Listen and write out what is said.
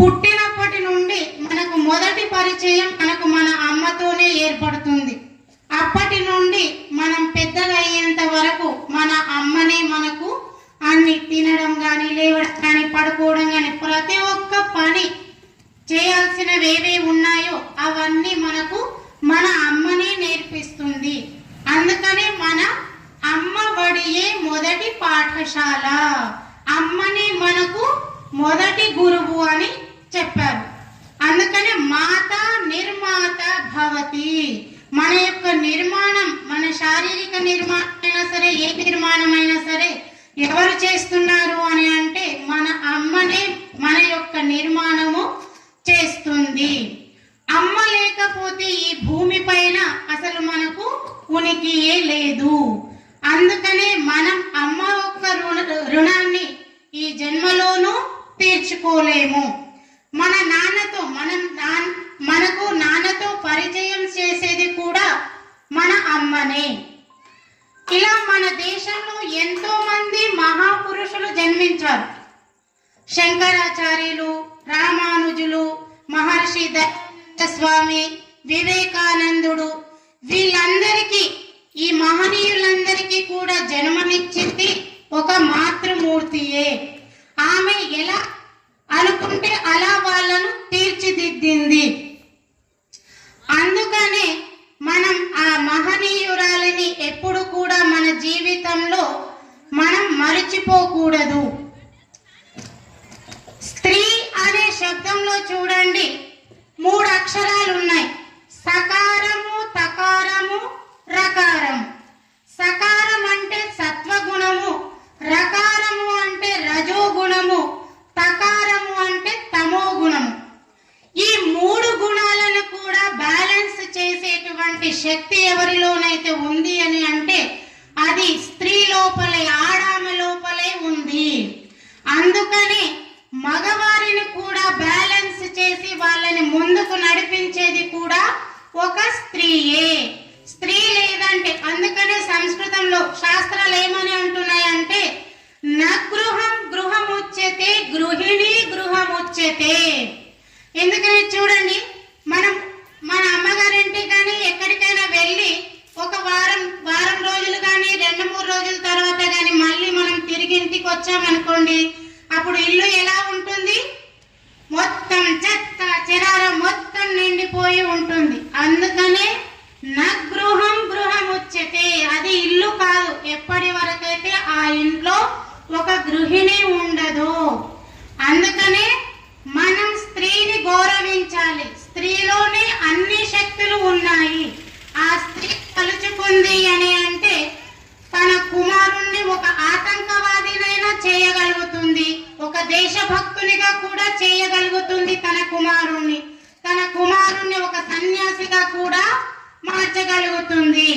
పుట్టినప్పటి నుండి మనకు మొదటి పరిచయం మనకు మన అమ్మతోనే ఏర్పడుతుంది. అప్పటి నుండి మనం పెద్దగా అయ్యేంత వరకు మన అమ్మనే మనకు అన్ని తినడం కానీ, లేవడం కానీ, పడుకోవడం కానీ, ప్రతి ఒక్క పని చేయాల్సినవి ఏవే ఉన్నాయో అవన్నీ మనకు మన అమ్మనే నేర్పిస్తుంది. అందుకనే మన అమ్మ బడియే మొదటి పాఠశాల, అమ్మనే మనకు మొదటి గురువు అని చెప్పారు. అందుకనే మాత నిర్మాత భవతి. మన యొక్క నిర్మాణం, మన శారీరక నిర్మాణం అయినా సరే, ఏ నిర్మాణం అయినా సరే ఎవరు చేస్తున్నారు అని అంటే మన అమ్మనే మన యొక్క నిర్మాణము చేస్తుంది. అమ్మ లేకపోతే ఈ భూమి పైన అసలు మనకు ఉనికియే లేదు. అందుకనే మనం అమ్మ యొక్క రుణాన్ని ఈ జన్మలోనూ తీర్చుకోలేము. మన నాన్నతో మనకు నాన్నతో పరిచయం చేసేది కూడా మన అమ్మనే. ఇలా మన దేశంలో ఎంతో మంది మహాపురుషులు జన్మించారు. శంకరాచార్యులు, రామానుజులు, మహర్షి దయానంద స్వామి, వివేకానందుడు, వీళ్ళందరికీ, ఈ మహనీయులందరికీ కూడా జన్మనిచ్చింది ఒక మాతృమూర్తియే. ఆమె ఎలా అనుకుంటే అలా వాళ్ళను తీర్చిదిద్దింది. అందుకనే మనం ఆ మహనీయురాలిని ఎప్పుడు కూడా మన జీవితంలో మనం మరచిపోకూడదు. స్త్రీ అనే శబ్దంలో చూడండి 3 అక్షరాలు ఉన్నాయి. సకారము, తకారము, రకారము. సకారం అంటే సత్వగుణము, రకారము అంటే రజోగుణము, తకారము అంటే తమో గుణము. ఈ 3 గుణాలను కూడా బ్యాలెన్స్ చేసేటువంటి శక్తి ఎవరిలోనైతే ఉంది అని అంటే అది స్త్రీ లోపలే, ఆడామె లోపలే ఉంది. అందుకని మగవారిని కూడా బ్యాలెన్స్ చేసి వాళ్ళని ముందుకు నడిపించేది కూడా ఒక స్త్రీయే. స్త్రీ లేదంటే, అందుకనే సంస్కృతంలో శాస్త్రాలు ఏమని అంటున్నాయంటే నగృహం గృహముచ్యతే, గృహిణి గృహముచ్యతే. ఎందుకని చూడండి, మనం మన అమ్మగారింటి కానీ ఎక్కడికైనా వెళ్ళి ఒక వారం రోజులు కానీ 2-3 రోజుల తర్వాత కానీ మళ్ళీ మనం తిరిగి ఇంటికి వచ్చామనుకోండి, అప్పుడు ఇల్లు ఎలా ఉంటుంది? మొత్తం చెత్త చెరారం మొత్తం నిండిపోయి ఉంటుంది. అందుకనే నగృహం గృహముచ్యతే, అది ఇల్లు కాదు ఎప్పటి వరకైతే ఆ ఇంట్లో ఒక గృహిణి ఉండదు. అందుకనే మనం స్త్రీని గౌరవించాలి. స్త్రీలోనే అన్ని శక్తులు ఉన్నాయి. ఆ స్త్రీ తలుచుకుంది అని అంటే తన కుమారుణ్ణి ఒక ఆతంకవాదినైనా చేయగలుగుతుంది, ఒక దేశభక్తునిగా కూడా చేయగలుగుతుంది. తన కుమారుణ్ణి ఒక సన్యాసిగా కూడా మార్చగలుగుతుంది.